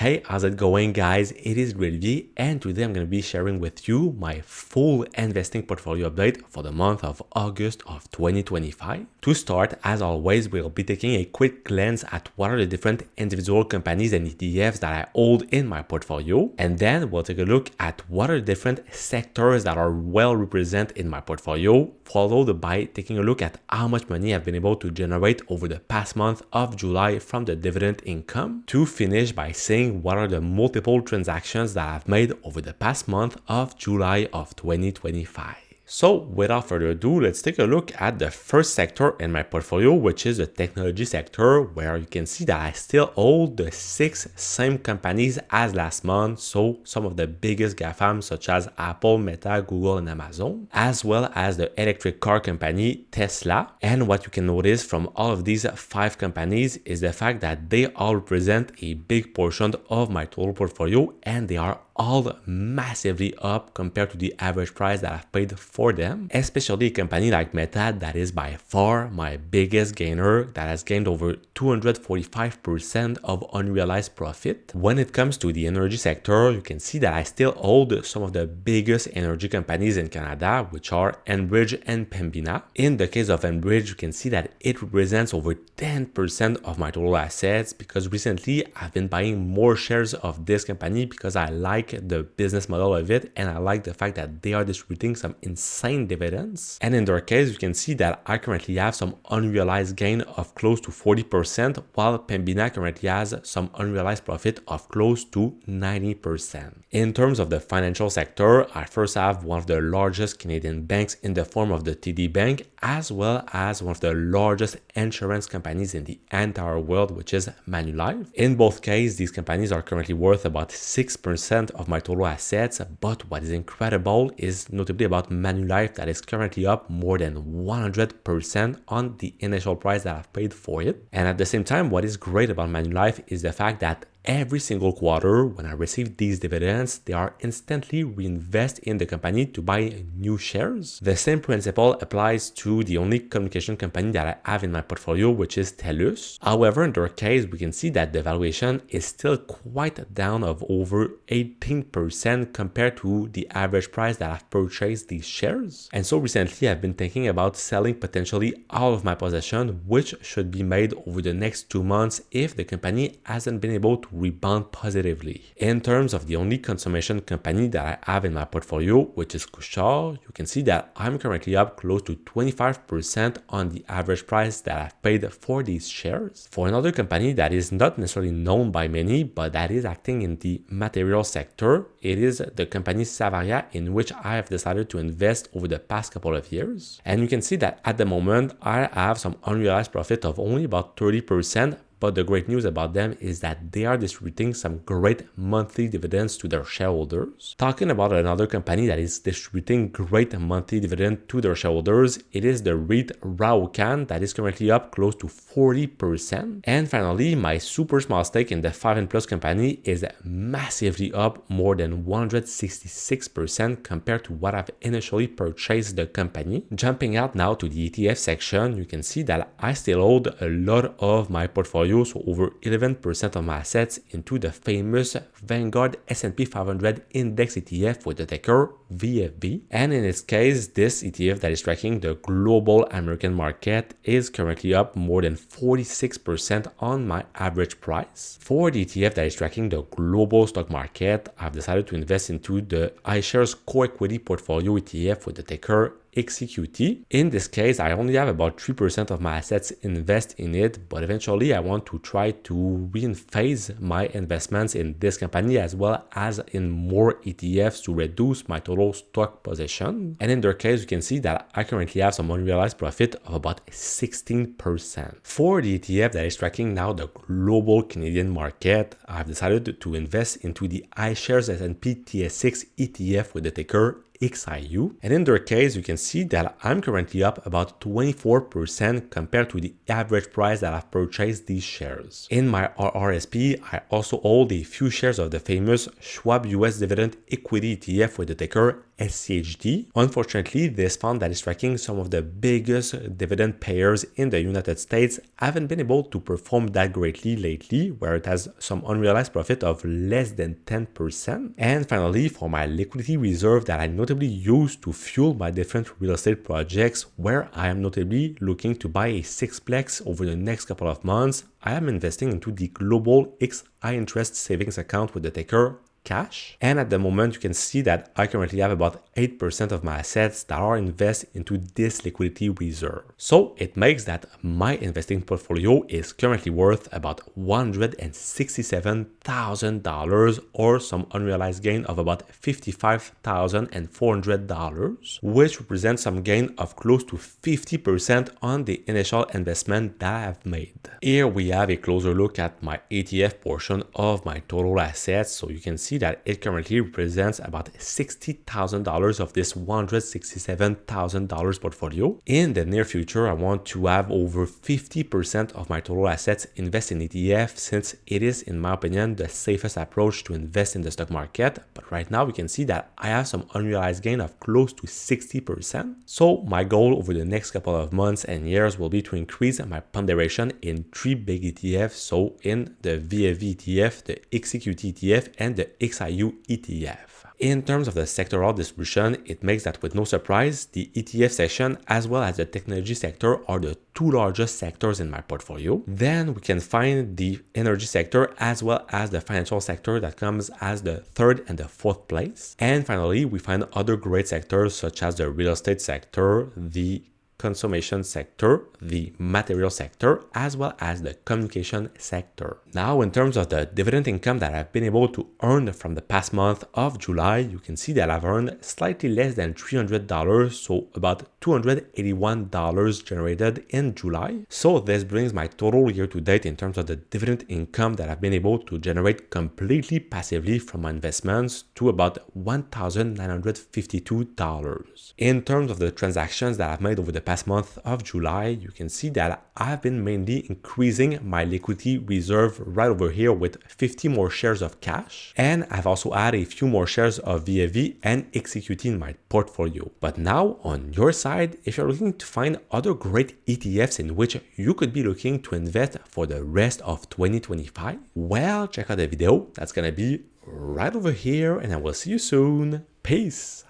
Hey, how's it going, guys? It is Olivier, and today I'm going to be sharing with you my full investing portfolio update for the month of August of 2025. To start, as always, we'll be taking a quick glance at what are the different individual companies and ETFs that I hold in my portfolio, and then we'll take a look at what are the different sectors that are well represented in my portfolio, followed by taking a look at how much money I've been able to generate over the past month of July from the dividend income, to finish by saying what are the multiple transactions that I've made over the past month of July of 2025. So without further ado, let's take a look at the first sector in my portfolio, which is the technology sector, where you can see that I still hold the 6 same companies as last month. So some of the biggest GAFAM such as Apple, Meta, Google, and Amazon, as well as the electric car company Tesla. And what you can notice from all of these 5 companies is the fact that they all represent a big portion of my total portfolio, and they are all massively up compared to the average price that I've paid for them, especially a company like Meta that is by far my biggest gainer, that has gained over 245% of unrealized profit. When it comes to the energy sector, you can see that I still hold some of the biggest energy companies in Canada, which are Enbridge and Pembina. In the case of Enbridge, you can see that it represents over 10% of my total assets, because recently I've been buying more shares of this company because I like the business model of it, and I like the fact that they are distributing some insane dividends. And in their case, you can see that I currently have some unrealized gain of close to 40%, while Pembina currently has some unrealized profit of close to 90%. In terms of the financial sector, I first have one of the largest Canadian banks in the form of the TD Bank, as well as one of the largest insurance companies in the entire world, which is Manulife. In both cases, these companies are currently worth about 6% of my total assets, but what is incredible is notably about Manulife, that is currently up more than 100% on the initial price that I've paid for it. And at the same time, what is great about Manulife is the fact that every single quarter, when I receive these dividends, they are instantly reinvested in the company to buy new shares. The same principle applies to the only communication company that I have in my portfolio, which is TELUS. However, in their case, we can see that the valuation is still quite down of over 18% compared to the average price that I've purchased these shares. And so recently, I've been thinking about selling potentially all of my possession, which should be made over the next 2 months if the company hasn't been able to rebound positively. In terms of the only consummation company that I have in my portfolio, which is Couche-Tard, you can see that I'm currently up close to 25% on the average price that I've paid for these shares. For another company that is not necessarily known by many, but that is acting in the material sector, it is the company Savaria, in which I have decided to invest over the past couple of years. And you can see that at the moment, I have some unrealized profit of only about 30%, but the great news about them is that they are distributing some great monthly dividends to their shareholders. Talking about another company that is distributing great monthly dividend to their shareholders, it is the REIT Raucan, that is currently up close to 40%. And finally, my super small stake in the 5 and Plus company is massively up more than 166% compared to what I've initially purchased the company. Jumping out now to the ETF section, you can see that I still hold a lot of my portfolio, so over 11% of my assets, into the famous Vanguard S&P 500 Index ETF with the ticker VFB. And in its case, this ETF that is tracking the global American market is currently up more than 46% on my average price. For the ETF that is tracking the global stock market, I've decided to invest into the iShares Core Equity Portfolio ETF with the ticker XEQT. In this case, I only have about 3% of my assets invest in it, but eventually I want to try to rephase my investments in this company as well as in more ETFs to reduce my total stock position. And in their case, you can see that I currently have some unrealized profit of about 16%. For the ETF that is tracking now the global Canadian market, I've decided to invest into the iShares S&P TSX ETF with the ticker XIU. And in their case, you can see that I'm currently up about 24% compared to the average price that I've purchased these shares. In my RRSP, I also hold a few shares of the famous Schwab US Dividend Equity ETF with the ticker SCHD. Unfortunately, this fund that is tracking some of the biggest dividend payers in the United States haven't been able to perform that greatly lately, where it has some unrealized profit of less than 10%. And finally, for my liquidity reserve that I notably use to fuel my different real estate projects, where I am notably looking to buy a sixplex over the next couple of months, I am investing into the Global X High Interest Savings Account with the ticker cash. And at the moment, you can see that I currently have about 8% of my assets that are invested into this liquidity reserve. So it makes that my investing portfolio is currently worth about $167,000 or some unrealized gain of about $55,400, which represents some gain of close to 50% on the initial investment that I have made. Here we have a closer look at my ETF portion of my total assets. So you can see that it currently represents about $60,000 of this $167,000 portfolio. In the near future, I want to have over 50% of my total assets invest in ETF, since it is, in my opinion, the safest approach to invest in the stock market. But right now, we can see that I have some unrealized gain of close to 60%. So my goal over the next couple of months and years will be to increase my ponderation in 3 big ETFs. So in the VFV ETF, the XQT ETF, and the XIU ETF. In terms of the sectoral distribution, it makes that with no surprise, the ETF section as well as the technology sector are the 2 largest sectors in my portfolio. Then we can find the energy sector as well as the financial sector that comes as the 3rd and the 4th place. And finally, we find other great sectors such as the real estate sector, the consummation sector, the material sector, as well as the communication sector. Now, in terms of the dividend income that I've been able to earn from the past month of July, you can see that I've earned slightly less than $300, so about $281 generated in July. So this brings my total year to date in terms of the dividend income that I've been able to generate completely passively from my investments to about $1,952. In terms of the transactions that I've made over the past month of July, you can see that I've been mainly increasing my liquidity reserve right over here with 50 more shares of cash. And I've also added a few more shares of VFV and XQT in my portfolio. But now on your side, if you're looking to find other great ETFs in which you could be looking to invest for the rest of 2025, well, check out the video. That's gonna be right over here, and I will see you soon. Peace.